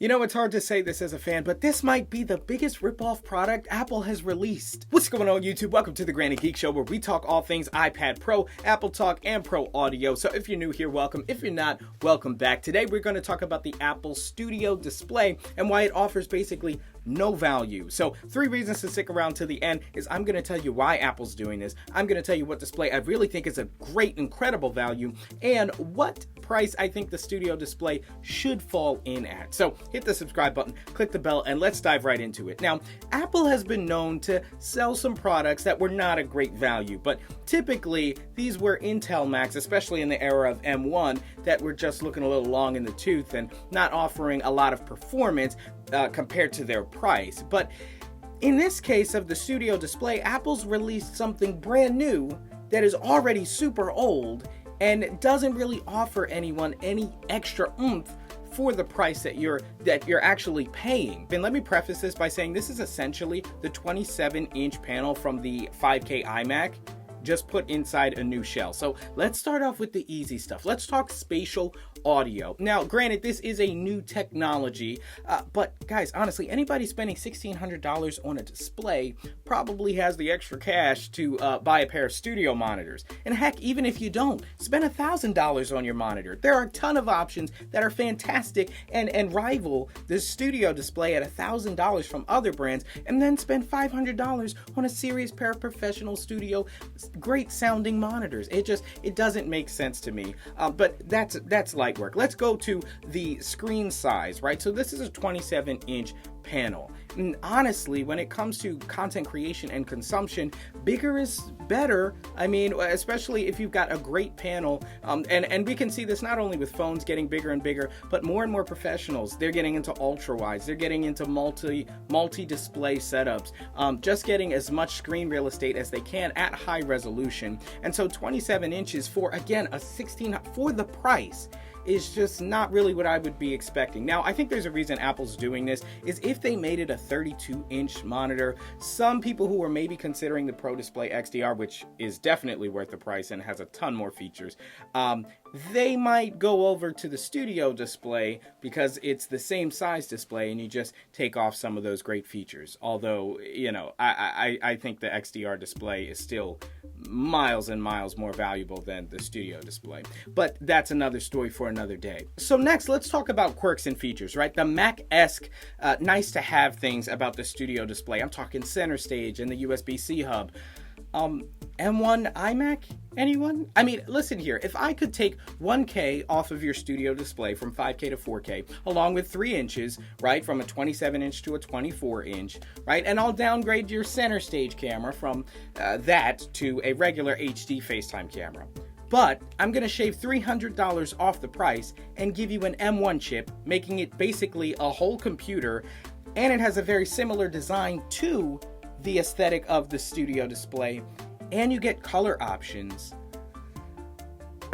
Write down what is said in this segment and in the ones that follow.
You know, it's hard to say this as a fan, but this might be the biggest ripoff product Apple has released. What's going on, YouTube? Welcome to the Granny Geek Show, where we talk all things iPad Pro, Apple Talk, and Pro Audio. So if you're new here, welcome. If you're not, welcome back. Today, we're going to talk about the Apple Studio Display and why it offers basically no value. So 3 reasons to stick around to the end is I'm going to tell you why Apple's doing this. I'm going to tell you what display I really think is a great, incredible value, and what price I think the Studio Display should fall in at. So hit the subscribe button, click the bell, and let's dive right into it. Now, Apple has been known to sell some products that were not a great value, but typically these were Intel Macs, especially in the era of M1, that were just looking a little long in the tooth and not offering a lot of performance compared to their price. But in this case of the Studio Display, Apple's released something brand new that is already super old and doesn't really offer anyone any extra oomph for the price that you're actually paying. And let me preface this by saying this is essentially the 27-inch panel from the 5K iMac, just put inside a new shell. So let's start off with the easy stuff. Let's talk spatial audio. Now, granted, this is a new technology, but guys, honestly, anybody spending $1,600 on a display probably has the extra cash to buy a pair of studio monitors. And heck, even if you don't, spend $1,000 on your monitor. There are a ton of options that are fantastic and rival the Studio Display at $1,000 from other brands, and then spend $500 on a serious pair of professional studio great sounding monitors. It doesn't make sense to me. But that's light work. Let's go to the screen size, right? So this is a 27-inch panel. And honestly, when it comes to content creation and consumption, bigger is better. I mean, especially if you've got a great panel. And we can see this not only with phones getting bigger and bigger, but more and more professionals, they're getting into ultra wides, they're getting into multi-display setups, just getting as much screen real estate as they can at high resolution. And so 27 inches for, again, a 16 for the price is just not really what I would be expecting. Now, I think there's a reason Apple's doing this, is if they made it a 32-inch monitor, some people who are maybe considering the Pro Display XDR, which is definitely worth the price and has a ton more features, they might go over to the Studio Display because it's the same size display and you just take off some of those great features. Although, you know, I think the XDR display is still miles and miles more valuable than the Studio Display. But that's another story for another day. So next, let's talk about quirks and features, right? The Mac-esque, nice to have things about the Studio Display. I'm talking center stage and the USB-C hub. M1 iMac? Anyone? I mean, listen here. If I could take 1K off of your Studio Display from 5K to 4K, along with 3 inches, right, from a 27-inch to a 24-inch, right, and I'll downgrade your center stage camera from that to a regular HD FaceTime camera. But I'm going to shave $300 off the price and give you an M1 chip, making it basically a whole computer, and it has a very similar design to the aesthetic of the Studio Display, and you get color options.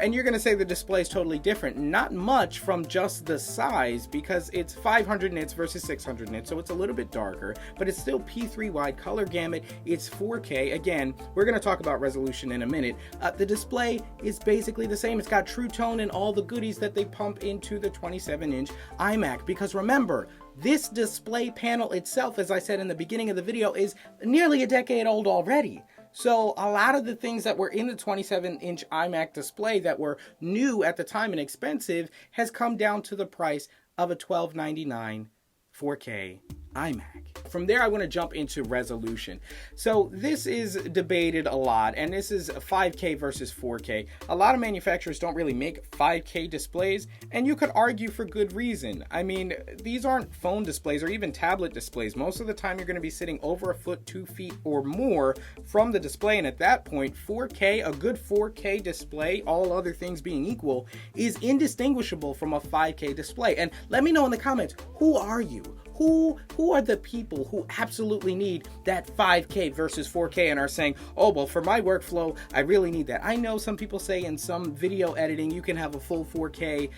And you're going to say the display is totally different. Not much from just the size, because it's 500 nits versus 600 nits, so it's a little bit darker, but it's still P3 wide color gamut. It's 4K. Again, we're going to talk about resolution in a minute. The display is basically the same. It's got True Tone and all the goodies that they pump into the 27-inch iMac, because remember, this display panel itself, as I said in the beginning of the video, is nearly a decade old already. So a lot of the things that were in the 27-inch iMac display that were new at the time and expensive has come down to the price of a $12.99 4K iMac. From there, I want to jump into resolution. So this is debated a lot, and this is 5K versus 4K. A lot of manufacturers don't really make 5K displays, and you could argue for good reason. I mean, these aren't phone displays or even tablet displays. Most of the time, you're going to be sitting over a foot, 2 feet or more from the display, and at that point, 4K, a good 4K display, all other things being equal, is indistinguishable from a 5K display. And let me know in the comments, who are you? Who are the people who absolutely need that 5K versus 4K and are saying, oh, well, for my workflow, I really need that. I know some people say in some video editing, you can have a full 4K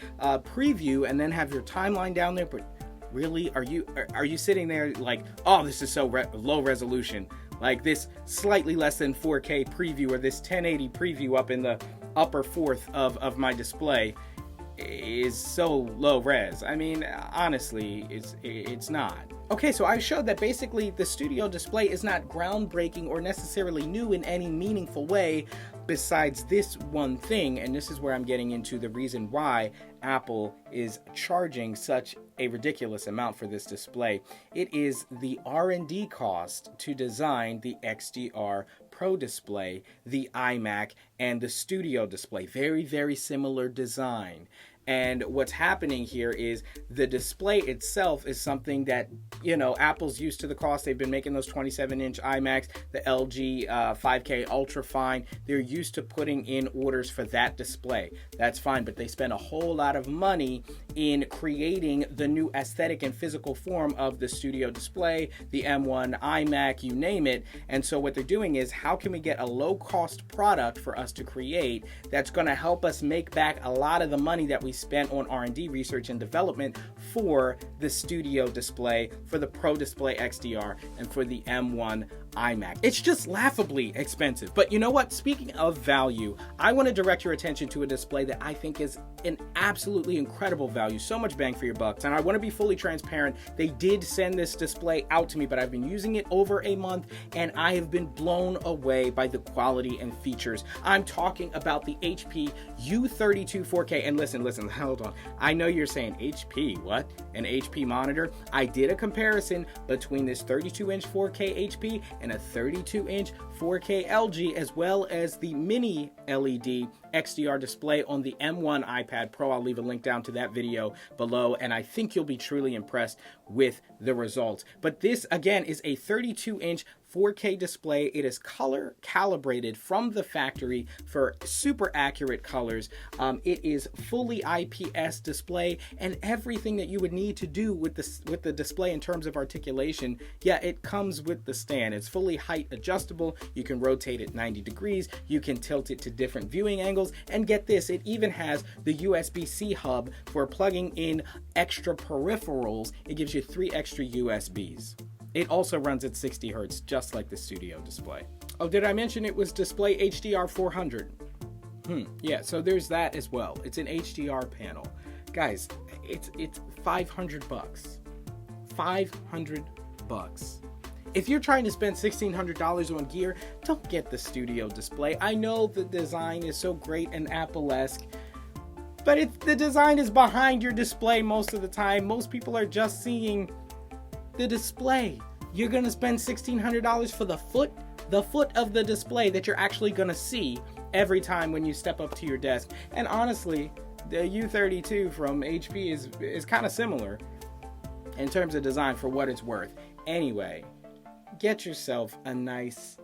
preview and then have your timeline down there, but really, are you sitting there like, oh, this is so low resolution, like this slightly less than 4K preview or this 1080 preview up in the upper fourth of my display? is so low res. I mean, honestly, it's not. Okay, so I showed that basically the studio display is not groundbreaking or necessarily new in any meaningful way besides this one thing, and this is where I'm getting into the reason why Apple is charging such a ridiculous amount for this display. It is the R&D cost to design the XDR Pro display, the iMac, and the studio display. Very, very similar design. And what's happening here is the display itself is something that, you know, Apple's used to the cost. They've been making those 27-inch iMacs, the LG 5K UltraFine. They're used to putting in orders for that display. That's fine, but they spend a whole lot of money in creating the new aesthetic and physical form of the studio display, the M1 iMac, you name it. And so what they're doing is, how can we get a low-cost product for us to create that's going to help us make back a lot of the money that we spent on R&D, research and development, for the studio display, for the Pro Display XDR, and for the M1 iMac. It's just laughably expensive. But you know what? Speaking of value, I want to direct your attention to a display that I think is an absolutely incredible value, so much bang for your bucks. And I want to be fully transparent. They did send this display out to me, but I've been using it over a month and I have been blown away by the quality and features. I'm talking about the HP U32 4K. And listen, hold on. I know you're saying, HP, what? An HP monitor? I did a comparison between this 32-inch 4K HP and a 32-inch 4K LG, as well as the mini LED XDR display on the M1 iPad Pro. I'll leave a link down to that video below, and I think you'll be truly impressed with the results. But this, again, is a 32-inch 4K display. It is color calibrated from the factory for super accurate colors. It is fully IPS display, and everything that you would need to do with the display in terms of articulation, yeah, it comes with the stand. It's fully height adjustable. You can rotate it 90 degrees. You can tilt it to different viewing angles. And get this, it even has the USB-C hub for plugging in extra peripherals. It gives you 3 extra USBs. It also runs at 60 Hertz, just like the studio display. Oh, did I mention it was display HDR 400? Yeah, so there's that as well. It's an HDR panel. Guys, it's 500 bucks. 500 bucks. If you're trying to spend $1,600 on gear, don't get the studio display. I know the design is so great and Apple-esque, but the design is behind your display most of the time. Most people are just seeing the display. You're gonna spend $1,600 for the foot of the display that you're actually gonna see every time when you step up to your desk. And honestly, the U32 from HP is kind of similar in terms of design for what it's worth. Anyway, get yourself a nice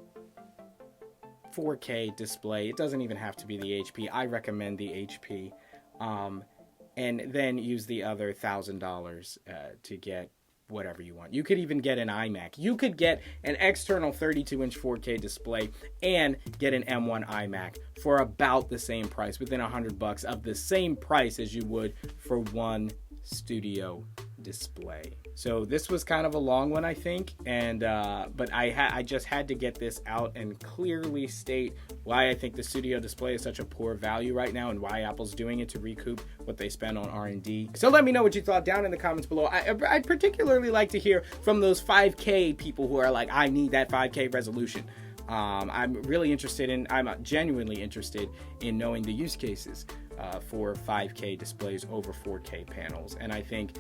4K display. It doesn't even have to be the HP. I recommend the HP. And then use the other $1,000 to get whatever you want. You could even get an iMac. You could get an external 32-inch 4K display and get an M1 iMac for about the same price, within $100 of the same price as you would for one studio display. So this was kind of a long one, I think, and but I just had to get this out and clearly state why I think the studio display is such a poor value right now and why Apple's doing it to recoup what they spend on R&D. So let me know what you thought down in the comments below. I'd particularly like to hear from those 5K people who are like, I need that 5K resolution. I'm genuinely interested in knowing the use cases for 5K displays over 4K panels. And I think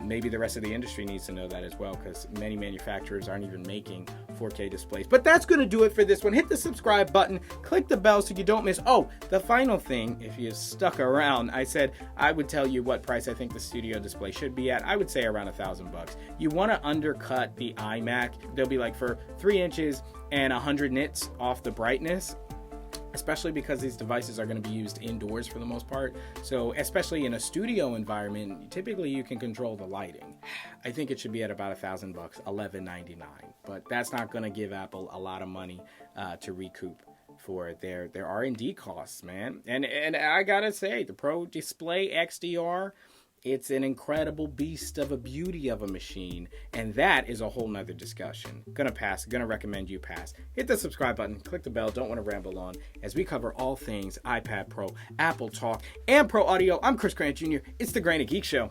maybe the rest of the industry needs to know that as well, because many manufacturers aren't even making 4K displays. But that's going to do it for this one. Hit the subscribe button, click the bell so you don't miss. Oh, the final thing, if you stuck around, I said I would tell you what price I think the studio display should be at. I would say around $1,000. You want to undercut the iMac. They'll be like for 3 inches and 100 nits off the brightness, especially because these devices are going to be used indoors for the most part. So especially in a studio environment, typically you can control the lighting. I think it should be at about $1,000, $11.99. But that's not going to give Apple a lot of money to recoup for their R&D costs, man. And I gotta say, the Pro Display XDR It's an incredible beast of a beauty of a machine, and that is a whole nother discussion. Gonna pass, gonna recommend you pass. Hit the subscribe button, click the bell, don't want to ramble on, as we cover all things iPad Pro, Apple Talk, and Pro Audio. I'm Chris Grant Jr., it's the Granny Geek Show.